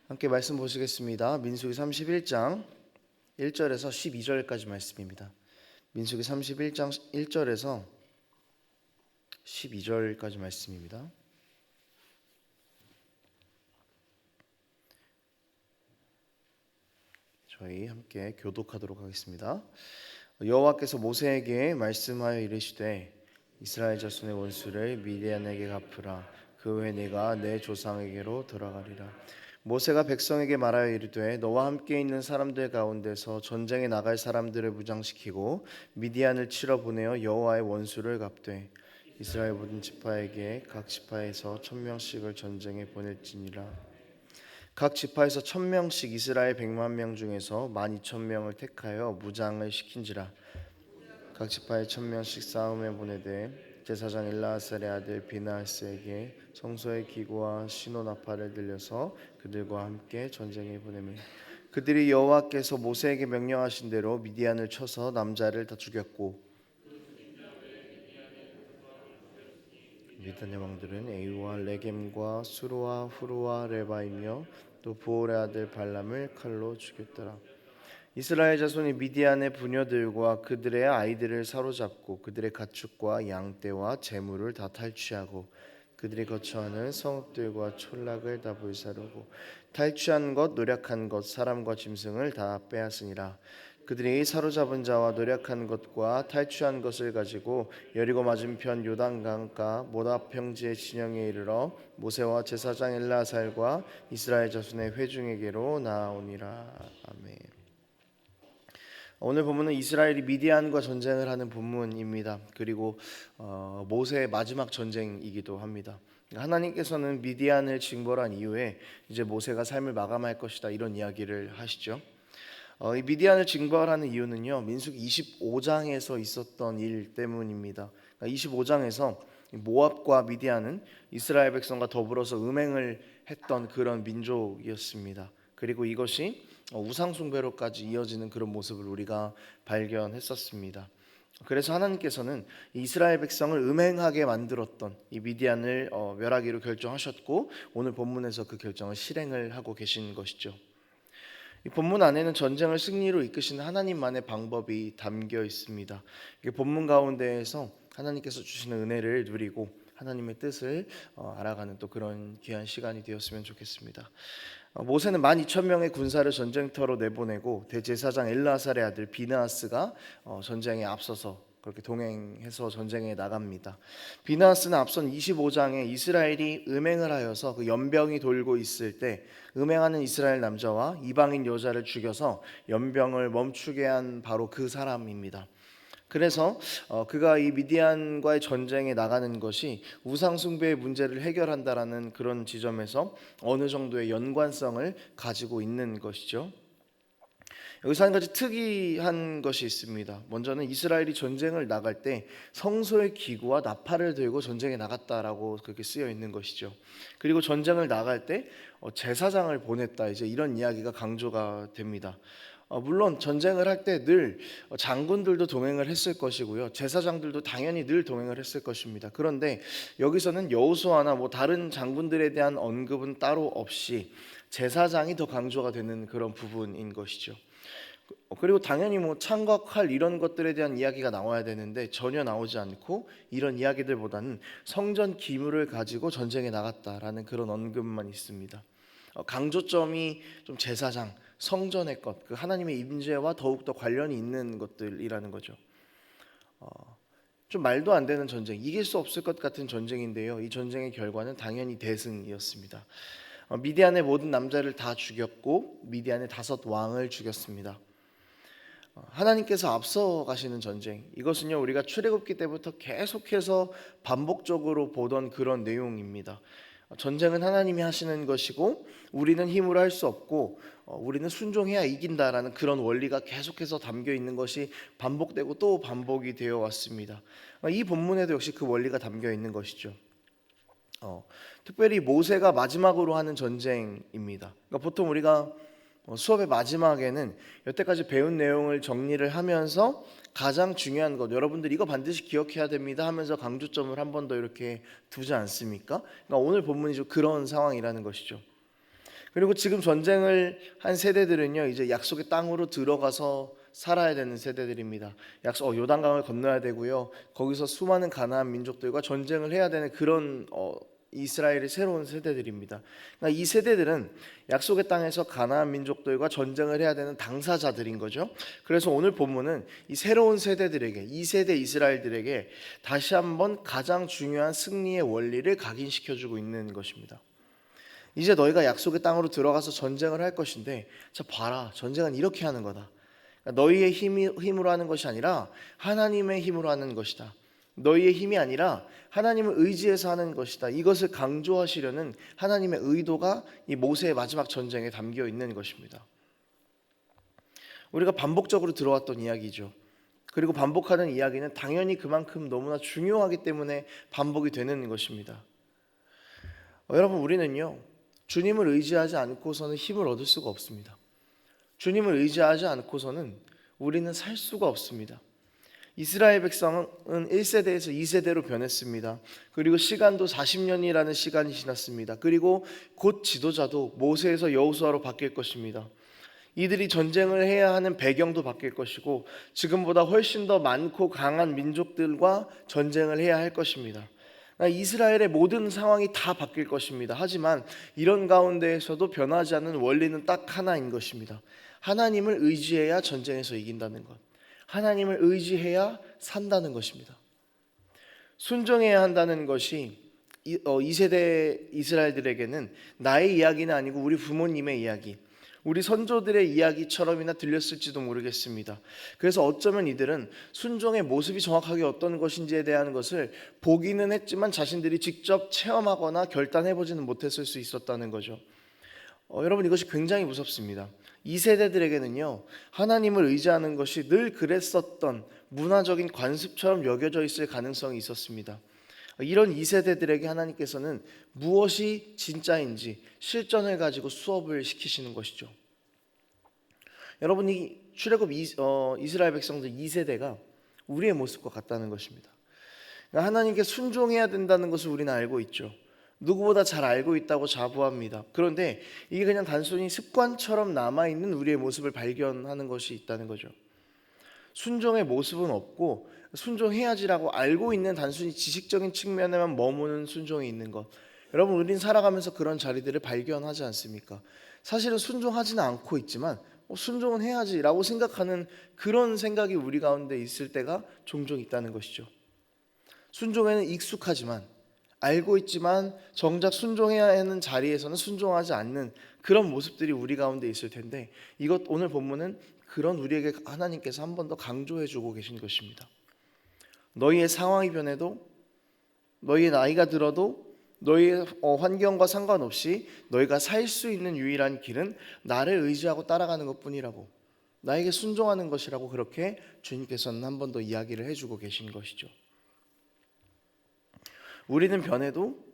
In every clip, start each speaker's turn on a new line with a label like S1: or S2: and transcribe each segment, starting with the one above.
S1: 함께 말씀 보시겠습니다. 민수기 31장 1절에서 12절까지 말씀입니다. 민수기 31장 1절에서 12절까지 말씀입니다. 저희 함께 교독하도록 하겠습니다. 여호와께서 모세에게 말씀하여 이르시되 이스라엘 자손의 원수를 미디안에게 갚으라. 그 후에 내가 내 조상에게로 돌아가리라. 모세가 백성에게 말하여 이르되 너와 함께 있는 사람들 가운데서 전쟁에 나갈 사람들을 무장시키고 미디안을 치러 보내어 여호와의 원수를 갚되 이스라엘 모든 지파에게 각 지파에서 1000명씩을 전쟁에 보낼지니라. 각 지파에서 1000명씩 이스라엘 100만 명 중에서 12000명을 택하여 무장을 시킨지라. 각 지파에 1000명씩 싸움에 보내되 제사장 엘르아살의 아들 비나하스에게 성소의 기구와 시노나팔을 들려서 그들과 함께 전쟁에 보내매 그들이 여호와께서 모세에게 명령하신 대로 미디안을 쳐서 남자를 다 죽였고 미디안의 왕들은 에유와 레겜과 수르와 후르와 레바이며 또 부올의 아들 발람을 칼로 죽였더라. 이스라엘 자손이 미디안의 부녀들과 그들의 아이들을 사로잡고 그들의 가축과 양떼와 재물을 다 탈취하고 그들이 거처하는 성읍들과 촌락을 다 불사르고 탈취한 것, 노략한 것, 사람과 짐승을 다 빼앗으니라. 그들이 사로잡은 자와 노략한 것과 탈취한 것을 가지고 여리고 맞은편 요단강가 모압 평지의 진영에 이르러 모세와 제사장 엘르아살과 이스라엘 자손의 회중에게로 나아오니라. 아멘. 오늘 본문은 이스라엘이 미디안과 전쟁을 하는 본문입니다. 그리고 모세의 마지막 전쟁이기도 합니다. 하나님께서는 미디안을 징벌한 이후에 이제 모세가 삶을 마감할 것이다, 이런 이야기를 하시죠. 이 미디안을 징벌하는 이유는요, 민수기 25장에서 있었던 일 때문입니다. 25장에서 모압과 미디안은 이스라엘 백성과 더불어서 음행을 했던 그런 민족이었습니다. 그리고 이것이 우상 숭배로까지 이어지는 그런 모습을 우리가 발견했었습니다. 그래서 하나님께서는 이스라엘 백성을 음행하게 만들었던 이 미디안을 멸하기로 결정하셨고 오늘 본문에서 그 결정을 실행을 하고 계신 것이죠. 이 본문 안에는 전쟁을 승리로 이끄시는 하나님만의 방법이 담겨 있습니다. 이 본문 가운데에서 하나님께서 주시는 은혜를 누리고 하나님의 뜻을 알아가는 또 그런 귀한 시간이 되었으면 좋겠습니다. 모세는 12000명의 군사를 전쟁터로 내보내고 대제사장 엘르아살의 아들 비느하스가 전쟁에 앞서서 그렇게 동행해서 전쟁에 나갑니다. 비느하스는 앞선 25장에 이스라엘이 음행을 하여서 그 연병이 돌고 있을 때 음행하는 이스라엘 남자와 이방인 여자를 죽여서 연병을 멈추게 한 바로 그 사람입니다. 그래서 그가 이 미디안과의 전쟁에 나가는 것이 우상 숭배의 문제를 해결한다라는 그런 지점에서 어느 정도의 연관성을 가지고 있는 것이죠. 여기서 한 가지 특이한 것이 있습니다. 먼저는 이스라엘이 전쟁을 나갈 때 성소의 기구와 나팔을 들고 전쟁에 나갔다라고 그렇게 쓰여 있는 것이죠. 그리고 전쟁을 나갈 때 제사장을 보냈다, 이제 이런 이야기가 강조가 됩니다. 물론 전쟁을 할 때 늘 장군들도 동행을 했을 것이고요, 제사장들도 당연히 늘 동행을 했을 것입니다. 그런데 여기서는 여호수아나 다른 장군들에 대한 언급은 따로 없이 제사장이 더 강조가 되는 그런 부분인 것이죠. 그리고 당연히 창과 칼 이런 것들에 대한 이야기가 나와야 되는데 전혀 나오지 않고 이런 이야기들보다는 성전 기물을 가지고 전쟁에 나갔다라는 그런 언급만 있습니다. 강조점이 좀 제사장, 성전의 것, 그 하나님의 임재와 더욱더 관련이 있는 것들이라는 거죠. 좀 말도 안 되는 전쟁, 이길 수 없을 것 같은 전쟁인데요, 이 전쟁의 결과는 당연히 대승이었습니다. 미디안의 모든 남자를 다 죽였고 미디안의 5왕을 죽였습니다. 하나님께서 앞서 가시는 전쟁, 이것은요 우리가 출애굽기 때부터 계속해서 반복적으로 보던 그런 내용입니다. 전쟁은 하나님이 하시는 것이고 우리는 힘으로 할 수 없고 우리는 순종해야 이긴다라는 그런 원리가 계속해서 담겨 있는 것이 반복되고 또 반복이 되어 왔습니다. 이 본문에도 역시 그 원리가 담겨 있는 것이죠. 특별히 모세가 마지막으로 하는 전쟁입니다. 그러니까 보통 우리가 수업의 마지막에는 여태까지 배운 내용을 정리를 하면서 가장 중요한 것, 여러분들 이거 반드시 기억해야 됩니다 하면서 강조점을 한 번 더 이렇게 두지 않습니까? 그러니까 오늘 본문이 좀 그런 상황이라는 것이죠. 그리고 지금 전쟁을 한 세대들은요, 이제 약속의 땅으로 들어가서 살아야 되는 세대들입니다. 요단강을 건너야 되고요. 거기서 수많은 가나안 민족들과 전쟁을 해야 되는 그런 이스라엘의 새로운 세대들입니다. 그러니까 이 세대들은 약속의 땅에서 가나안 민족들과 전쟁을 해야 되는 당사자들인 거죠. 그래서 오늘 본문은 이 새로운 세대들에게, 2세대 이스라엘들에게 다시 한번 가장 중요한 승리의 원리를 각인시켜주고 있는 것입니다. 이제 너희가 약속의 땅으로 들어가서 전쟁을 할 것인데, 자 봐라, 전쟁은 이렇게 하는 거다. 그러니까 너희의 힘으로 하는 것이 아니라 하나님의 힘으로 하는 것이다. 너희의 힘이 아니라 하나님을 의지해서 하는 것이다. 이것을 강조하시려는 하나님의 의도가 이 모세의 마지막 전쟁에 담겨 있는 것입니다. 우리가 반복적으로 들어왔던 이야기죠. 그리고 반복하는 이야기는 당연히 그만큼 너무나 중요하기 때문에 반복이 되는 것입니다. 여러분, 우리는요, 주님을 의지하지 않고서는 힘을 얻을 수가 없습니다. 주님을 의지하지 않고서는 우리는 살 수가 없습니다. 이스라엘 백성은 1세대에서 2세대로 변했습니다. 그리고 시간도 40년이라는 시간이 지났습니다. 그리고 곧 지도자도 모세에서 여호수아로 바뀔 것입니다. 이들이 전쟁을 해야 하는 배경도 바뀔 것이고 지금보다 훨씬 더 많고 강한 민족들과 전쟁을 해야 할 것입니다. 이스라엘의 모든 상황이 다 바뀔 것입니다. 하지만 이런 가운데에서도 변하지 않는 원리는 딱 하나인 것입니다. 하나님을 의지해야 전쟁에서 이긴다는 것, 하나님을 의지해야 산다는 것입니다. 순종해야 한다는 것이 2세대 이스라엘들에게는 나의 이야기는 아니고 우리 부모님의 이야기, 우리 선조들의 이야기처럼이나 들렸을지도 모르겠습니다. 그래서 어쩌면 이들은 순종의 모습이 정확하게 어떤 것인지에 대한 것을 보기는 했지만 자신들이 직접 체험하거나 결단해보지는 못했을 수 있었다는 거죠. 여러분, 이것이 굉장히 무섭습니다. 이 세대들에게는요, 하나님을 의지하는 것이 늘 그랬었던 문화적인 관습처럼 여겨져 있을 가능성이 있었습니다. 이런 2세대들에게 하나님께서는 무엇이 진짜인지 실전을 가지고 수업을 시키시는 것이죠. 여러분이 출애굽 이스라엘 백성들 2세대가 우리의 모습과 같다는 것입니다. 하나님께 순종해야 된다는 것을 우리는 알고 있죠. 누구보다 잘 알고 있다고 자부합니다. 그런데 이게 그냥 단순히 습관처럼 남아있는 우리의 모습을 발견하는 것이 있다는 거죠. 순종의 모습은 없고 순종해야지라고 알고 있는 단순히 지식적인 측면에만 머무는 순종이 있는 것. 여러분, 우리는 살아가면서 그런 자리들을 발견하지 않습니까? 사실은 순종하지는 않고 있지만 순종은 해야지라고 생각하는 그런 생각이 우리 가운데 있을 때가 종종 있다는 것이죠. 순종에는 익숙하지만 알고 있지만 정작 순종해야 하는 자리에서는 순종하지 않는 그런 모습들이 우리 가운데 있을 텐데, 이것 오늘 본문은 그런 우리에게 하나님께서 한 번 더 강조해 주고 계신 것입니다. 너희의 상황이 변해도, 너희의 나이가 들어도, 너희의 환경과 상관없이 너희가 살 수 있는 유일한 길은 나를 의지하고 따라가는 것뿐이라고, 나에게 순종하는 것이라고, 그렇게 주님께서는 한 번 더 이야기를 해주고 계신 것이죠. 우리는 변해도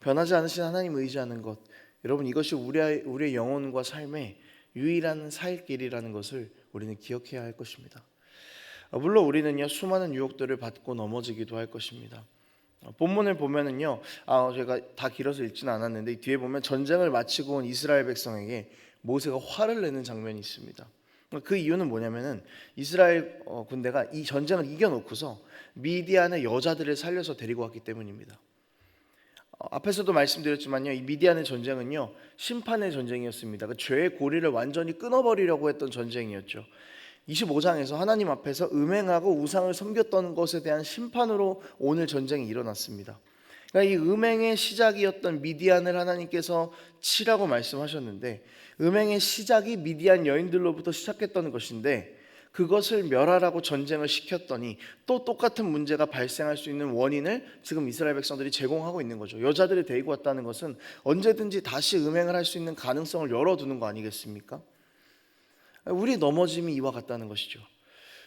S1: 변하지 않으신 하나님 의지하는 것, 여러분, 이것이 우리의 영혼과 삶의 유일한 살 길이라는 것을 우리는 기억해야 할 것입니다. 물론 우리는요, 수많은 유혹들을 받고 넘어지기도 할 것입니다. 본문을 보면은요, 제가 다 길어서 읽지는 않았는데 뒤에 보면 전쟁을 마치고 온 이스라엘 백성에게 모세가 화를 내는 장면이 있습니다. 그 이유는 뭐냐면은 이스라엘 군대가 이 전쟁을 이겨놓고서 미디안의 여자들을 살려서 데리고 왔기 때문입니다. 앞에서도 말씀드렸지만요, 이 미디안의 전쟁은요, 심판의 전쟁이었습니다. 그 죄의 고리를 완전히 끊어버리려고 했던 전쟁이었죠. 25장에서 하나님 앞에서 음행하고 우상을 섬겼던 것에 대한 심판으로 오늘 전쟁이 일어났습니다. 그러니까 이 음행의 시작이었던 미디안을 하나님께서 치라고 말씀하셨는데, 음행의 시작이 미디안 여인들로부터 시작했던 것인데 그것을 멸하라고 전쟁을 시켰더니 또 똑같은 문제가 발생할 수 있는 원인을 지금 이스라엘 백성들이 제공하고 있는 거죠. 여자들을 데리고 왔다는 것은 언제든지 다시 음행을 할 수 있는 가능성을 열어두는 거 아니겠습니까? 우리 넘어짐이 이와 같다는 것이죠.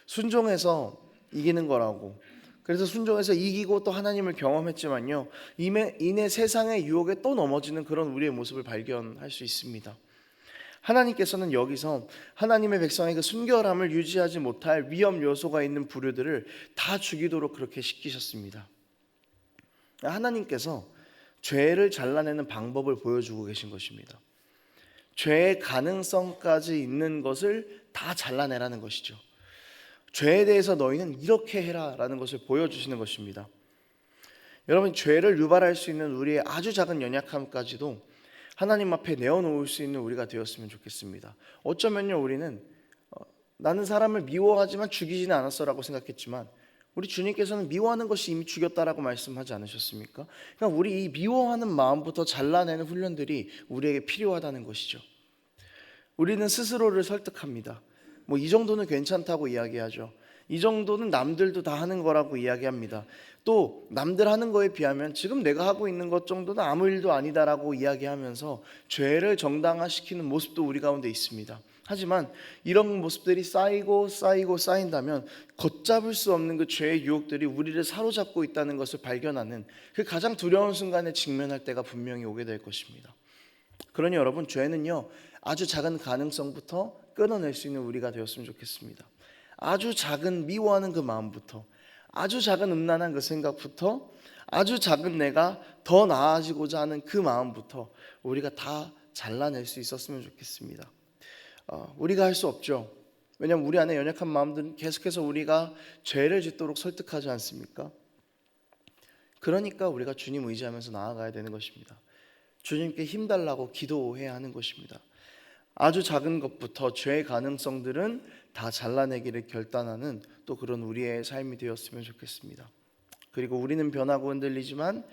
S1: 순종해서 이기는 거라고. 그래서 순종해서 이기고 또 하나님을 경험했지만요, 이내 세상의 유혹에 또 넘어지는 그런 우리의 모습을 발견할 수 있습니다. 하나님께서는 여기서 하나님의 백성의 그 순결함을 유지하지 못할 위험 요소가 있는 부류들을 다 죽이도록 그렇게 시키셨습니다. 하나님께서 죄를 잘라내는 방법을 보여주고 계신 것입니다. 죄의 가능성까지 있는 것을 다 잘라내라는 것이죠. 죄에 대해서 너희는 이렇게 해라라는 것을 보여주시는 것입니다. 여러분, 죄를 유발할 수 있는 우리의 아주 작은 연약함까지도 하나님 앞에 내어놓을 수 있는 우리가 되었으면 좋겠습니다. 어쩌면요, 우리는 나는 사람을 미워하지만 죽이지는 않았어라고 생각했지만 우리 주님께서는 미워하는 것이 이미 죽였다라고 말씀하지 않으셨습니까? 그러니까 우리 이 미워하는 마음부터 잘라내는 훈련들이 우리에게 필요하다는 것이죠. 우리는 스스로를 설득합니다. 뭐 이 정도는 괜찮다고 이야기하죠. 이 정도는 남들도 다 하는 거라고 이야기합니다. 또 남들 하는 거에 비하면 지금 내가 하고 있는 것 정도는 아무 일도 아니다라고 이야기하면서 죄를 정당화시키는 모습도 우리 가운데 있습니다. 하지만 이런 모습들이 쌓이고 쌓인다면 걷잡을 수 없는 그 죄의 유혹들이 우리를 사로잡고 있다는 것을 발견하는 그 가장 두려운 순간에 직면할 때가 분명히 오게 될 것입니다. 그러니 여러분, 죄는요, 아주 작은 가능성부터 끊어낼 수 있는 우리가 되었으면 좋겠습니다. 아주 작은 미워하는 그 마음부터, 아주 작은 음란한 그 생각부터, 아주 작은 내가 더 나아지고자 하는 그 마음부터 우리가 다 잘라낼 수 있었으면 좋겠습니다. 우리가 할 수 없죠. 왜냐하면 우리 안에 연약한 마음들은 계속해서 우리가 죄를 짓도록 설득하지 않습니까? 그러니까 우리가 주님 의지하면서 나아가야 되는 것입니다. 주님께 힘달라고 기도해야 하는 것입니다. 아주 작은 것부터 죄의 가능성들은 다 잘라내기를 결단하는 또 그런 우리의 삶이 되었으면 좋겠습니다. 그리고 우리는 변하고 흔들리지만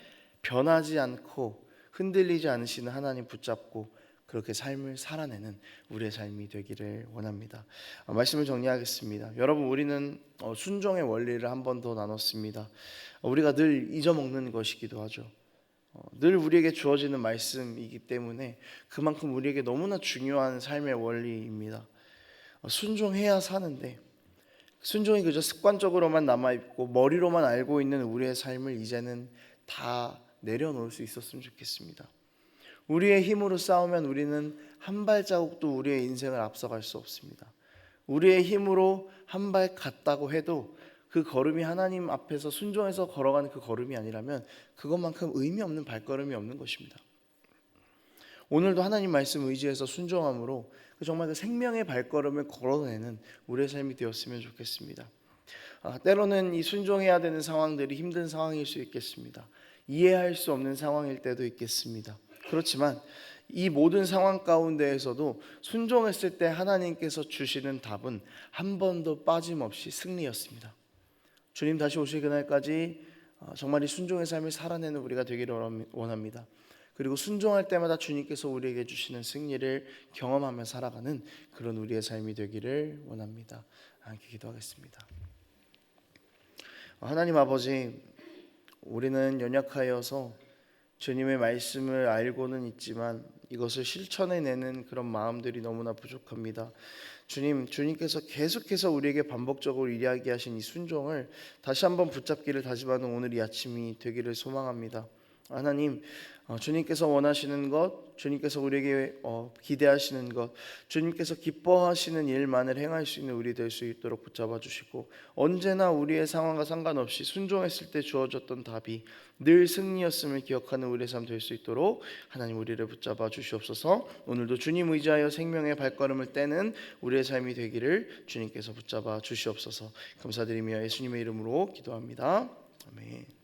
S1: 변하지 않고 흔들리지 않으시는 하나님 붙잡고 그렇게 삶을 살아내는 우리의 삶이 되기를 원합니다. 말씀을 정리하겠습니다. 여러분, 우리는 순종의 원리를 한 번 더 나눴습니다. 우리가 늘 잊어먹는 것이기도 하죠. 늘 우리에게 주어지는 말씀이기 때문에 그만큼 우리에게 너무나 중요한 삶의 원리입니다. 순종해야 사는데 순종이 그저 습관적으로만 남아있고 머리로만 알고 있는 우리의 삶을 이제는 다 내려놓을 수 있었으면 좋겠습니다. 우리의 힘으로 싸우면 우리는 한 발자국도 우리의 인생을 앞서갈 수 없습니다. 우리의 힘으로 한 발 갔다고 해도 그 걸음이 하나님 앞에서 순종해서 걸어가는 그 걸음이 아니라면 그것만큼 의미 없는 발걸음이 없는 것입니다. 오늘도 하나님 말씀 의지해서 순종함으로 정말 그 생명의 발걸음을 걸어내는 우리의 삶이 되었으면 좋겠습니다. 때로는 이 순종해야 되는 상황들이 힘든 상황일 수 있겠습니다. 이해할 수 없는 상황일 때도 있겠습니다. 그렇지만 이 모든 상황 가운데에서도 순종했을 때 하나님께서 주시는 답은 한 번도 빠짐없이 승리였습니다. 주님 다시 오실 그날까지 정말 이 순종의 삶을 살아내는 우리가 되기를 원합니다. 그리고 순종할 때마다 주님께서 우리에게 주시는 승리를 경험하며 살아가는 그런 우리의 삶이 되기를 원합니다. 함께 기도하겠습니다. 하나님 아버지, 우리는 연약하여서 주님의 말씀을 알고는 있지만 이것을 실천해내는 그런 마음들이 너무나 부족합니다. 주님께서 계속해서 우리에게 반복적으로 이야기하신 이 순종을 다시 한번 붙잡기를 다짐하는 오늘 이 아침이 되기를 소망합니다. 하나님, 주님께서 원하시는 것, 주님께서 우리에게 기대하시는 것, 주님께서 기뻐하시는 일만을 행할 수 있는 우리 될 수 있도록 붙잡아 주시고, 언제나 우리의 상황과 상관없이 순종했을 때 주어졌던 답이 늘 승리였음을 기억하는 우리의 삶 될 수 있도록 하나님 우리를 붙잡아 주시옵소서. 오늘도 주님 의지하여 생명의 발걸음을 떼는 우리의 삶이 되기를 주님께서 붙잡아 주시옵소서. 감사드리며 예수님의 이름으로 기도합니다. 아멘.